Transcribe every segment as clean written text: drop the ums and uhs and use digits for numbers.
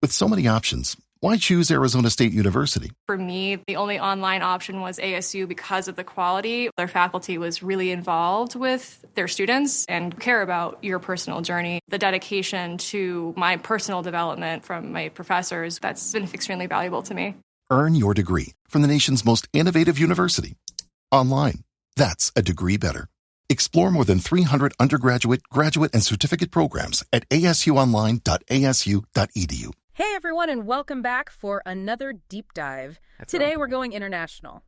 With so many options, why choose Arizona State University? For me, the only online option was ASU because of the quality. Their faculty was really involved with their students and care about your personal journey. The dedication to my personal development from my professors, that's been extremely valuable to me. Earn your degree from the nation's most innovative university. Online. That's a degree better. Explore more than 300 undergraduate, graduate, and certificate programs at asuonline.asu.edu. Hey everyone, and welcome back for another deep dive. Today we're going international.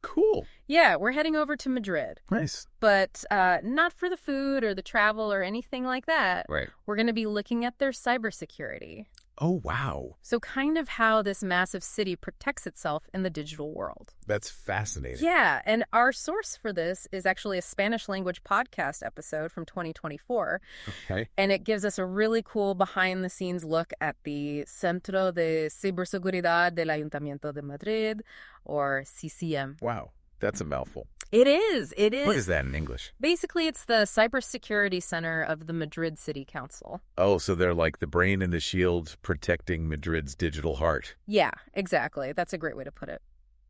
Cool. Yeah, we're heading over to Madrid. Nice. But not for the food or the travel or anything like that. Right. We're going to be looking at their cybersecurity. Oh, wow. So kind of how this massive city protects itself in the digital world. That's fascinating. Yeah, and our source for this is actually a Spanish language podcast episode from 2024. Okay. And it gives us a really cool behind-the-scenes look at the Centro de Ciberseguridad del Ayuntamiento de Madrid, or CCM. Wow, that's a mouthful. It is. It is. What is that in English? Basically, it's the Cybersecurity Center of the Madrid City Council. Oh, so they're like the brain and the shield protecting Madrid's digital heart. Yeah, exactly. That's a great way to put it.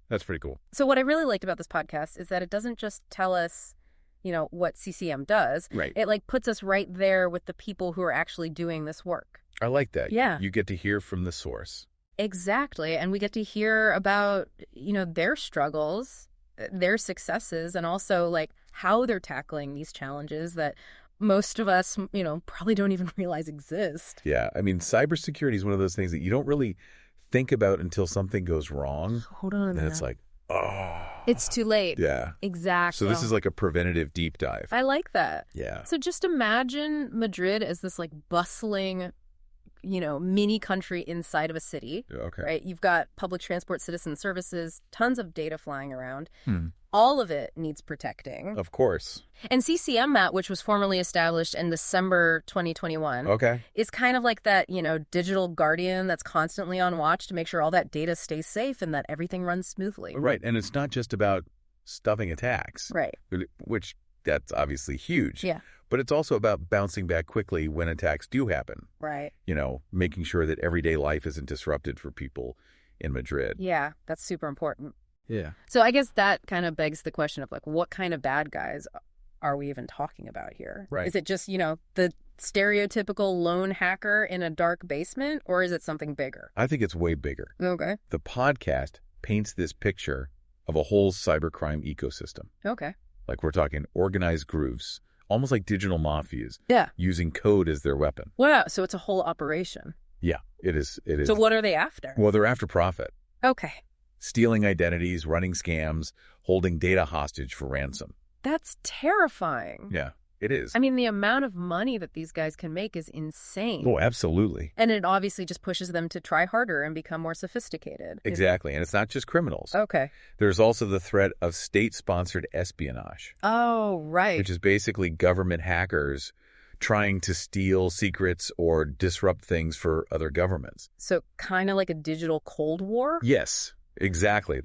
That's pretty cool. So what I really liked about this podcast is that it doesn't just tell us, what CCM does. Right. It puts us right there with the people who are actually doing this work. I like that. Yeah. You get to hear from the source. Exactly. And we get to hear about, their struggles, their successes, and also how they're tackling these challenges that most of us, probably don't even realize exist. Yeah. I mean, cybersecurity is one of those things that you don't really think about until something goes wrong. Hold on a minute. And it's like, oh. It's too late. Yeah. Exactly. So this is like a preventative deep dive. I like that. Yeah. So just imagine Madrid as this bustling, mini country inside of a city. Okay. Right? You've got public transport, citizen services, tons of data flying around. All of it needs protecting. Of course. And CCMAD, which was formally established in December 2021, is kind of like that, digital guardian that's constantly on watch to make sure all that data stays safe and that everything runs smoothly. Right. And it's not just about stuffing attacks. Right. Which that's obviously huge. Yeah. But it's also about bouncing back quickly when attacks do happen. Right. Making sure that everyday life isn't disrupted for people in Madrid. Yeah, that's super important. Yeah. So I guess that kind of begs the question of what kind of bad guys are we even talking about here? Right. Is it just, the stereotypical lone hacker in a dark basement, or is it something bigger? I think it's way bigger. Okay. The podcast paints this picture of a whole cybercrime ecosystem. Okay. We're talking organized grooves, almost like digital mafias. Yeah. Using code as their weapon. Wow. So it's a whole operation. Yeah, it is. It is. So what are they after? Well, they're after profit. Okay. Stealing identities, running scams, holding data hostage for ransom. That's terrifying. Yeah, it is. I mean, the amount of money that these guys can make is insane. Oh, absolutely. And it obviously just pushes them to try harder and become more sophisticated. Exactly. And it's not just criminals. Okay. There's also the threat of state-sponsored espionage. Oh, right. Which is basically government hackers trying to steal secrets or disrupt things for other governments. So kind of like a digital Cold War? Yes, exactly.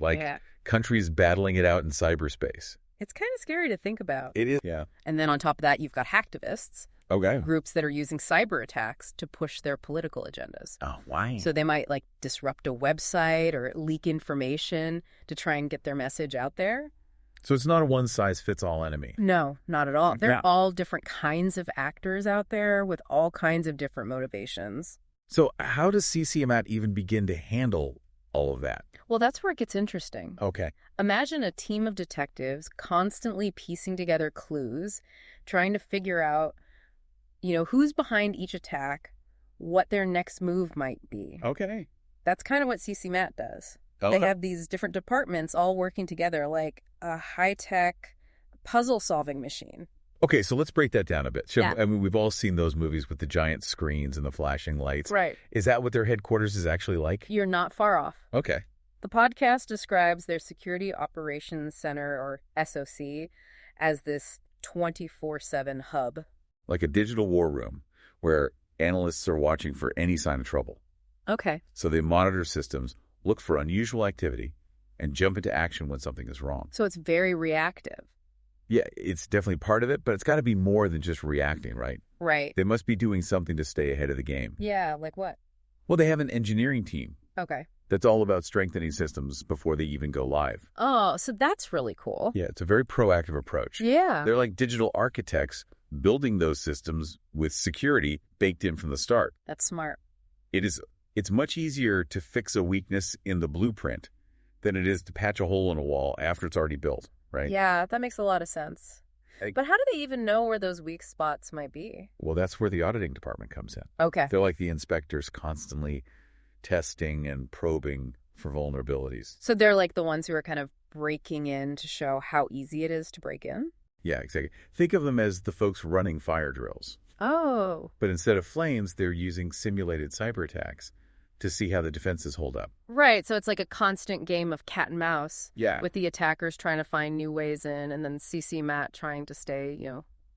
Countries battling it out in cyberspace. It's kind of scary to think about. It is, yeah. And then on top of that, you've got hacktivists. Okay. Groups that are using cyber attacks to push their political agendas. Oh, why? So they might disrupt a website or leak information to try and get their message out there. So it's not a one-size-fits-all enemy. No, not at all. They're Yeah. all different kinds of actors out there with all kinds of different motivations. So how does CCMAD even begin to handle all of that? Well, that's where it gets interesting. Okay. Imagine a team of detectives constantly piecing together clues, trying to figure out, who's behind each attack, what their next move might be. Okay. That's kind of what CCMAT does. Okay. They have these different departments all working together like a high-tech puzzle-solving machine. Okay, so let's break that down a bit. So, Yeah. I mean, we've all seen those movies with the giant screens and the flashing lights. Right. Is that what their headquarters is actually like? You're not far off. Okay. The podcast describes their Security Operations Center, or SOC, as this 24/7 hub. Like a digital war room where analysts are watching for any sign of trouble. Okay. So they monitor systems, look for unusual activity, and jump into action when something is wrong. So it's very reactive. Yeah, it's definitely part of it, but it's got to be more than just reacting, right? Right. They must be doing something to stay ahead of the game. Yeah, like what? Well, they have an engineering team Okay. that's all about strengthening systems before they even go live. Oh, so that's really cool. Yeah, it's a very proactive approach. Yeah. They're like digital architects building those systems with security baked in from the start. That's smart. It's much easier to fix a weakness in the blueprint than it is to patch a hole in a wall after it's already built, right? Yeah, that makes a lot of sense. Like- But how do they even know where those weak spots might be? Well, that's where the auditing department comes in. Okay. They're like the inspectors constantly testing and probing for vulnerabilities. So they're like the ones who are kind of breaking in to show how easy it is to break in? Yeah, exactly. Think of them as the folks running fire drills. Oh. But instead of flames, they're using simulated cyber attacks to see how the defenses hold up. Right, so it's like a constant game of cat and mouse. Yeah. With the attackers trying to find new ways in, and then CCMAD trying to stay,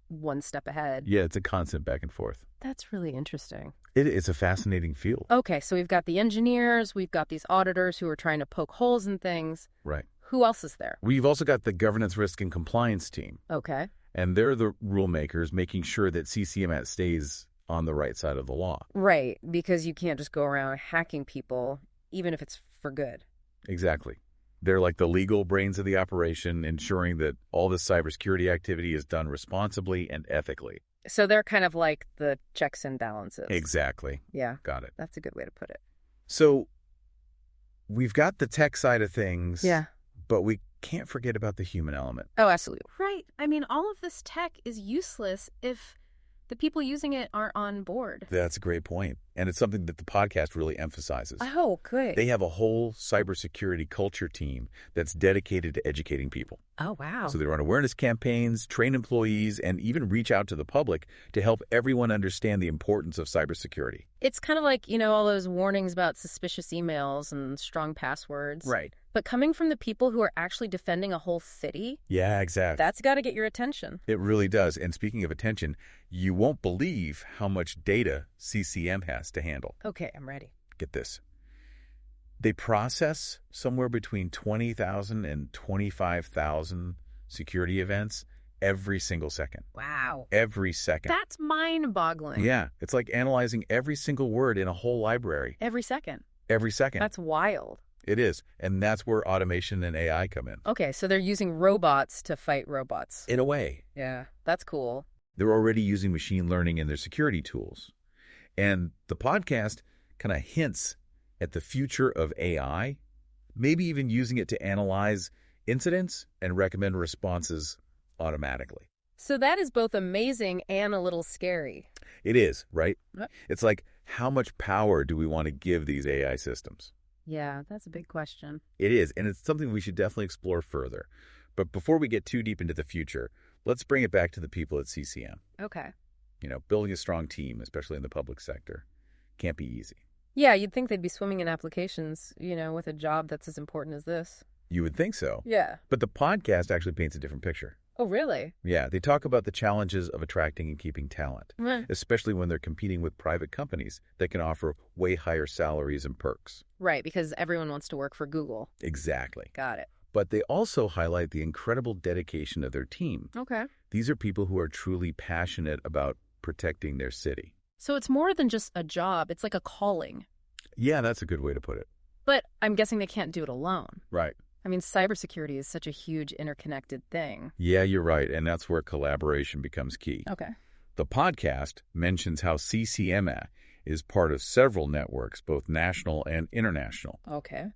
one step ahead. Yeah, it's a constant back and forth. That's really interesting. It's a fascinating field. Okay, so we've got the engineers, we've got these auditors who are trying to poke holes in things. Right. Who else is there? We've also got the governance, risk, and compliance team. Okay. And they're the rule makers making sure that CCMAD stays on the right side of the law. Right, because you can't just go around hacking people, even if it's for good. Exactly. They're like the legal brains of the operation, ensuring that all this cybersecurity activity is done responsibly and ethically. So they're kind of like the checks and balances. Exactly. Yeah, Got it. that's a good way to put it. So we've got the tech side of things. Yeah. But we can't forget about the human element. Oh, absolutely. Right. I mean, all of this tech is useless if the people using it aren't on board. That's a great point. And it's something that the podcast really emphasizes. Oh, good. They have a whole cybersecurity culture team that's dedicated to educating people. Oh, wow. So they run awareness campaigns, train employees, and even reach out to the public to help everyone understand the importance of cybersecurity. It's kind of like, all those warnings about suspicious emails and strong passwords. Right. But coming from the people who are actually defending a whole city, Yeah, exactly. that's got to get your attention. It really does. And speaking of attention, you won't believe how much data CCM has to handle. Okay, I'm ready. Get this. They process somewhere between 20,000 and 25,000 security events every single second. Wow. Every second. That's mind-boggling. Yeah. It's like analyzing every single word in a whole library. Every second. Every second. That's wild. It is. And that's where automation and AI come in. Okay, so they're using robots to fight robots. In a way. Yeah, that's cool. They're already using machine learning in their security tools. And the podcast kind of hints at the future of AI, maybe even using it to analyze incidents and recommend responses automatically. So that is both amazing and a little scary. It is, right? Yep. It's like, how much power do we want to give these AI systems? Yeah, that's a big question. It is, and it's something we should definitely explore further. But before we get too deep into the future, let's bring it back to the people at CCM. Okay. Building a strong team, especially in the public sector, can't be easy. Yeah, you'd think they'd be swimming in applications, with a job that's as important as this. You would think so. Yeah. But the podcast actually paints a different picture. Oh, really? Yeah, they talk about the challenges of attracting and keeping talent, Meh. especially when they're competing with private companies that can offer way higher salaries and perks. Right, because everyone wants to work for Google. Exactly. Got it. But they also highlight the incredible dedication of their team. Okay. These are people who are truly passionate about protecting their city. So it's more than just a job. It's like a calling. Yeah, that's a good way to put it. But I'm guessing they can't do it alone. Right. I mean, cybersecurity is such a huge interconnected thing. Yeah, you're right. And that's where collaboration becomes key. Okay. The podcast mentions how CCMA is part of several networks, both national and international. Okay.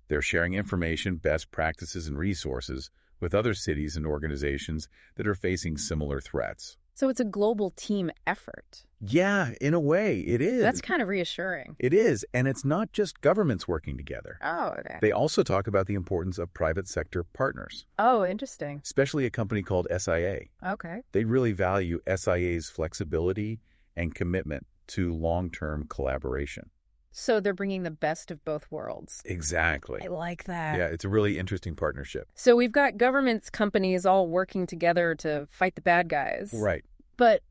They're sharing information, best practices, and resources with other cities and organizations that are facing similar threats. So it's a global team effort. Yeah, in a way, it is. That's kind of reassuring. It is, and it's not just governments working together. Oh, okay. They also talk about the importance of private sector partners, Oh, interesting. especially a company called SIA. Okay. They really value SIA's flexibility and commitment to long-term collaboration. So they're bringing the best of both worlds. Exactly. I like that. Yeah, it's a really interesting partnership. So we've got governments, companies all working together to fight the bad guys. Right. But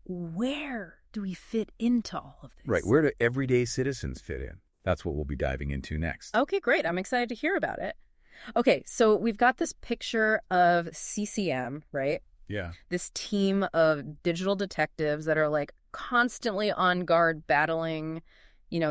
where do we fit into all of this? Right. Where do everyday citizens fit in? That's what we'll be diving into next. Okay, great. I'm excited to hear about it. Okay, so we've got this picture of CCM, right? Yeah. This team of digital detectives that are like constantly on guard battling,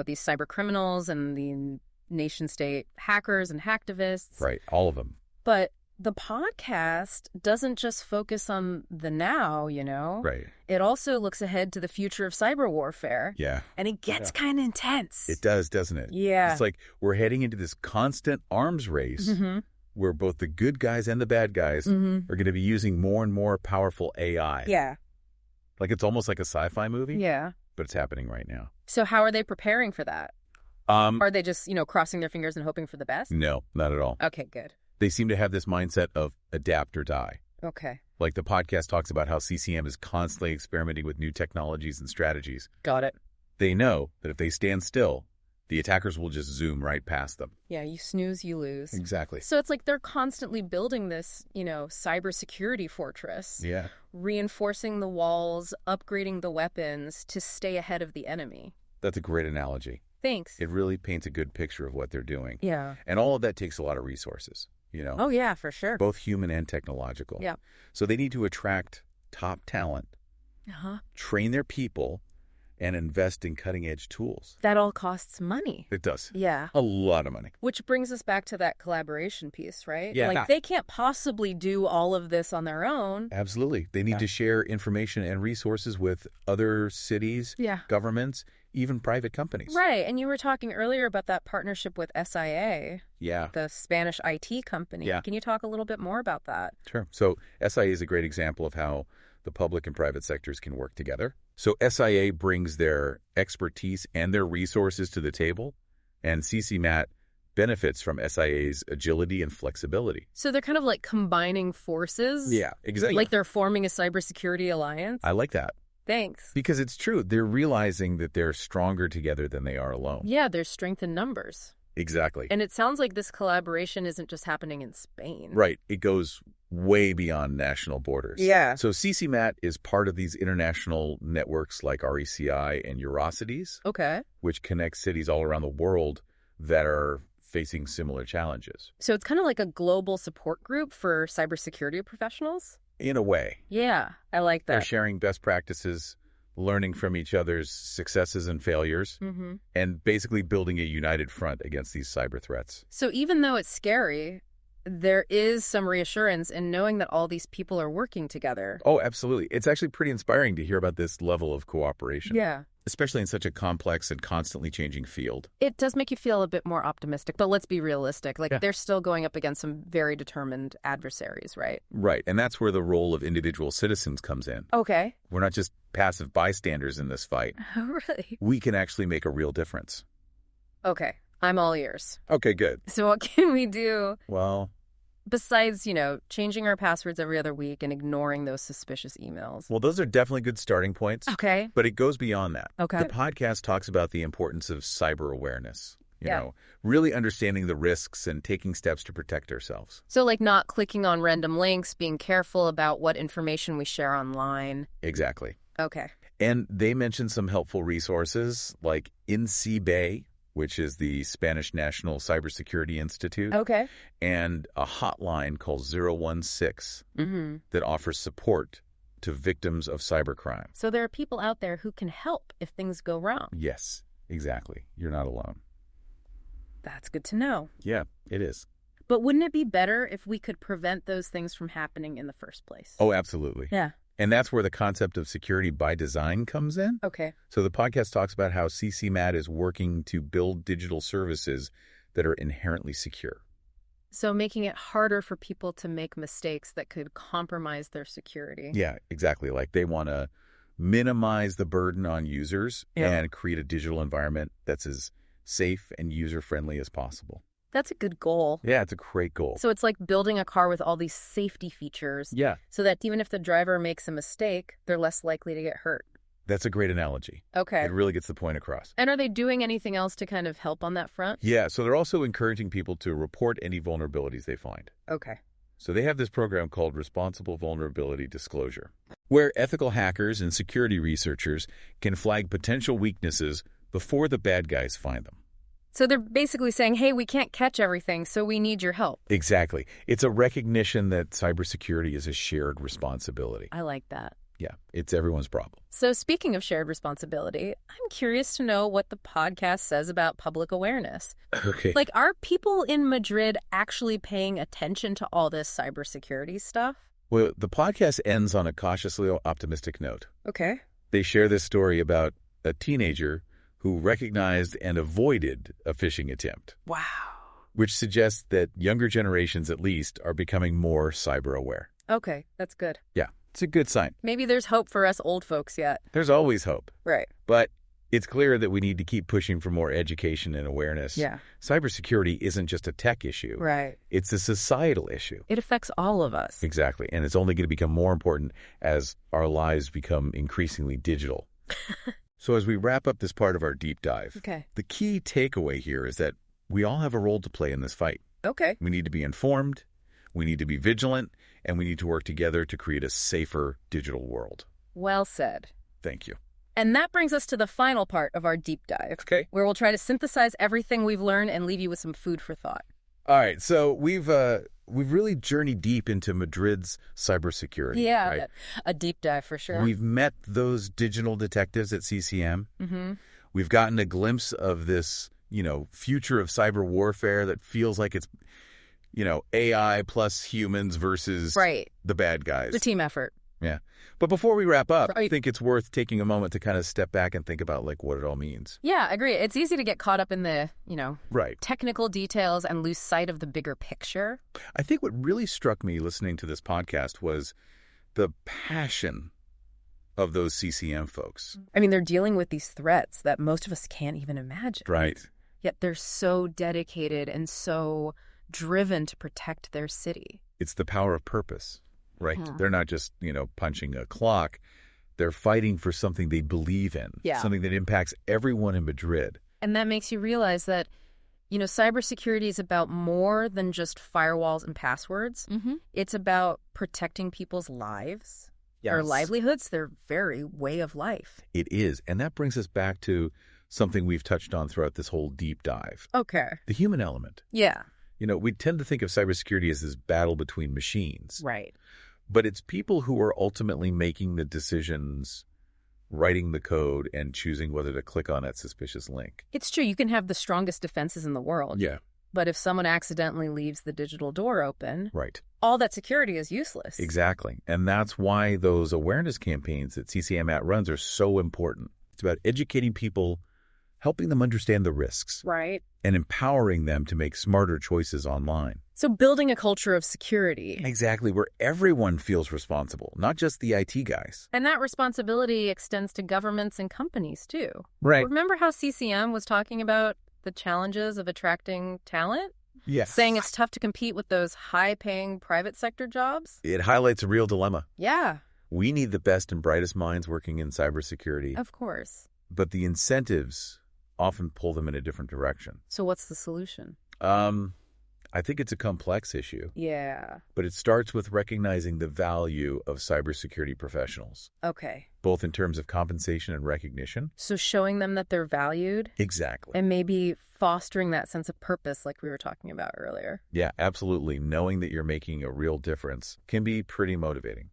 these cyber criminals and the nation-state hackers and hacktivists. Right, all of them. But the podcast doesn't just focus on the now, Right. It also looks ahead to the future of cyber warfare. Yeah. And it gets kind of intense. It does, doesn't it? Yeah. It's like we're heading into this constant arms race where both the good guys and the bad guys are going to be using more and more powerful AI. Yeah. Like it's almost like a sci-fi movie. Yeah. But it's happening right now. So how are they preparing for that? Are they just, crossing their fingers and hoping for the best? No, not at all. Okay, good. They seem to have this mindset of adapt or die. Okay. Like the podcast talks about how CCM is constantly experimenting with new technologies and strategies. Got it. They know that if they stand still, the attackers will just zoom right past them. Yeah, you snooze, you lose. Exactly. So it's like they're constantly building this, cybersecurity fortress. Yeah. Reinforcing the walls, upgrading the weapons to stay ahead of the enemy. That's a great analogy. Thanks. It really paints a good picture of what they're doing. Yeah. And all of that takes a lot of resources, Oh, yeah, for sure. both human and technological. Yeah. So they need to attract top talent, train their people, and invest in cutting-edge tools. That all costs money. It does. Yeah. A lot of money. Which brings us back to that collaboration piece, right? Yeah. Like, they can't possibly do all of this on their own. Absolutely. They need to share information and resources with other cities, governments, even private companies. Right. And you were talking earlier about that partnership with SIA, Yeah. the Spanish IT company. Yeah. Can you talk a little bit more about that? Sure. So SIA is a great example of how the public and private sectors can work together. So SIA brings their expertise and their resources to the table, and CCMAD benefits from SIA's agility and flexibility. So they're kind of like combining forces? Yeah, exactly. Like they're forming a cybersecurity alliance? I like that. Thanks. Because it's true. They're realizing that they're stronger together than they are alone. Yeah, there's strength in numbers. Exactly. And it sounds like this collaboration isn't just happening in Spain. Right. It goes way beyond national borders. Yeah. So CCMAT is part of these international networks like RECI and Eurocities, Okay. which connect cities all around the world that are facing similar challenges. So it's kind of like a global support group for cybersecurity professionals? In a way. Yeah, I like They're that. sharing best practices, learning from each other's successes and failures, and basically building a united front against these cyber threats. So even though it's scary, there is some reassurance in knowing that all these people are working together. Oh, absolutely. It's actually pretty inspiring to hear about this level of cooperation. Yeah. Especially in such a complex and constantly changing field. It does make you feel a bit more optimistic, but let's be realistic. They're still going up against some very determined adversaries, right? Right. And that's where the role of individual citizens comes in. Okay. We're not just passive bystanders in this fight. Really? We can actually make a real difference. Okay. I'm all ears. Okay, good. So what can we do Well, besides, changing our passwords every other week and ignoring those suspicious emails? those are definitely good starting points. Okay. But it goes beyond that. Okay. The podcast talks about the importance of cyber awareness. You know, really understanding the risks and taking steps to protect ourselves. So not clicking on random links, being careful about what information we share online. Exactly. Okay. And they mentioned some helpful resources like INCIBE, which is the Spanish National Cybersecurity Institute. Okay. And a hotline called 016 that offers support to victims of cybercrime. So there are people out there who can help if things go wrong. Yes, exactly. You're not alone. That's good to know. Yeah, it is. But wouldn't it be better if we could prevent those things from happening in the first place? Oh, absolutely. Yeah. And that's where the concept of security by design comes in. Okay. So the podcast talks about how CCMAD is working to build digital services that are inherently secure. So making it harder for people to make mistakes that could compromise their security. Yeah, exactly. Like they want to minimize the burden on users and create a digital environment that's as safe and user-friendly as possible. That's a good goal. Yeah, it's a great goal. So it's like building a car with all these safety features. Yeah. So that even if the driver makes a mistake, they're less likely to get hurt. That's a great analogy. Okay. It really gets the point across. And are they doing anything else to kind of help on that front? Yeah, so they're also encouraging people to report any vulnerabilities they find. Okay. So they have this program called Responsible Vulnerability Disclosure, where ethical hackers and security researchers can flag potential weaknesses before the bad guys find them. So they're basically saying, hey, we can't catch everything, so we need your help. Exactly. It's a recognition that cybersecurity is a shared responsibility. I like that. Yeah, it's everyone's problem. So speaking of shared responsibility, I'm curious to know what the podcast says about public awareness. Okay. Like, are people in Madrid actually paying attention to all this cybersecurity stuff? Well, the podcast ends on a cautiously optimistic note. Okay. They share this story about a teenager who recognized and avoided a phishing attempt. Wow. Which suggests that younger generations, at least, are becoming more cyber aware. Okay, that's good. Yeah, it's a good sign. Maybe there's hope for us old folks yet. There's always hope. Right. But it's clear that we need to keep pushing for more education and awareness. Yeah. Cybersecurity isn't just a tech issue. Right. It's a societal issue. It affects all of us. Exactly. And it's only going to become more important as our lives become increasingly digital. So as we wrap up this part of our deep dive, the key takeaway here is that we all have a role to play in this fight. Okay. We need to be informed, we need to be vigilant, and we need to work together to create a safer digital world. Well said. Thank you. And that brings us to the final part of our deep dive, where we'll try to synthesize everything we've learned and leave you with some food for thought. All right, so we've really journeyed deep into Madrid's cybersecurity. Yeah, right? A deep dive for sure. We've met those digital detectives at CCM. Mm-hmm. We've gotten a glimpse of this, future of cyber warfare that feels like it's, AI plus humans versus the bad guys. The team effort. Yeah. But before we wrap up, I think it's worth taking a moment to kind of step back and think about what it all means. Yeah, I agree. It's easy to get caught up in the, right, technical details and lose sight of the bigger picture. I think what really struck me listening to this podcast was the passion of those CCM folks. I mean, they're dealing with these threats that most of us can't even imagine. Right. Yet they're so dedicated and so driven to protect their city. It's the power of purpose. Right. They're not just, punching a clock. They're fighting for something they believe in, something that impacts everyone in Madrid. And that makes you realize that, cybersecurity is about more than just firewalls and passwords. Mm-hmm. It's about protecting people's lives, their livelihoods, their very way of life. It is. And that brings us back to something we've touched on throughout this whole deep dive. Okay. The human element. Yeah. We tend to think of cybersecurity as this battle between machines. Right. But it's people who are ultimately making the decisions, writing the code, and choosing whether to click on that suspicious link. It's true. You can have the strongest defenses in the world. Yeah. But if someone accidentally leaves the digital door open, right, all that security is useless. Exactly. And that's why those awareness campaigns that CCMAD runs are so important. It's about educating people, helping them understand the risks. Right. And empowering them to make smarter choices online. So building a culture of security. Exactly, where everyone feels responsible, not just the IT guys. And that responsibility extends to governments and companies, too. Right. Remember how CCM was talking about the challenges of attracting talent? Yes. Saying it's tough to compete with those high-paying private sector jobs? It highlights a real dilemma. Yeah. We need the best and brightest minds working in cybersecurity. Of course. But the incentives often pull them in a different direction. So what's the solution? I think it's a complex issue. Yeah. But it starts with recognizing the value of cybersecurity professionals. Okay. Both in terms of compensation and recognition. So showing them that they're valued. Exactly. And maybe fostering that sense of purpose like we were talking about earlier. Yeah, absolutely. Knowing that you're making a real difference can be pretty motivating.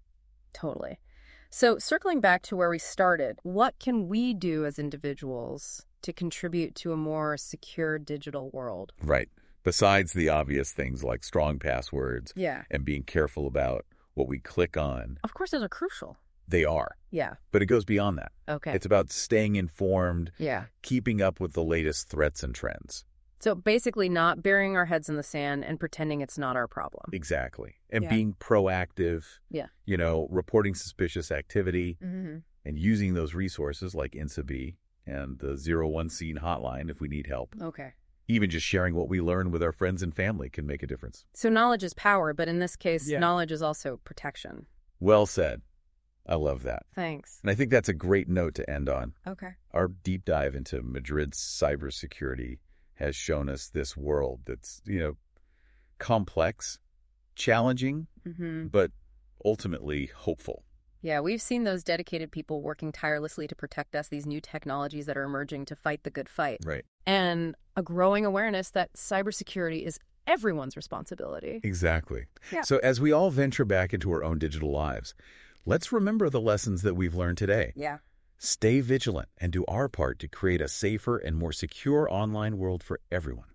Totally. So circling back to where we started, what can we do as individuals to contribute to a more secure digital world? Right. Besides the obvious things like strong passwords and being careful about what we click on. Of course, those are crucial. They are. Yeah. But it goes beyond that. Okay. It's about staying informed, yeah, keeping up with the latest threats and trends. So basically not burying our heads in the sand and pretending it's not our problem. Exactly. And being proactive, reporting suspicious activity and using those resources like INSAB and the 01 Scene hotline if we need help. Okay. Even just sharing what we learn with our friends and family can make a difference. So knowledge is power, but in this case, knowledge is also protection. Well said. I love that. Thanks. And I think that's a great note to end on. Okay. Our deep dive into Madrid's cybersecurity has shown us this world that's, complex, challenging, but ultimately hopeful. Yeah, we've seen those dedicated people working tirelessly to protect us, these new technologies that are emerging to fight the good fight. Right. And a growing awareness that cybersecurity is everyone's responsibility. Exactly. Yeah. So as we all venture back into our own digital lives, let's remember the lessons that we've learned today. Yeah. Stay vigilant and do our part to create a safer and more secure online world for everyone.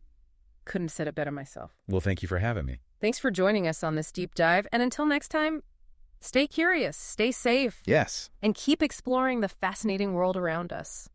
Couldn't have said it better myself. Well, thank you for having me. Thanks for joining us on this deep dive. And until next time, stay curious, stay safe. Yes. And keep exploring the fascinating world around us.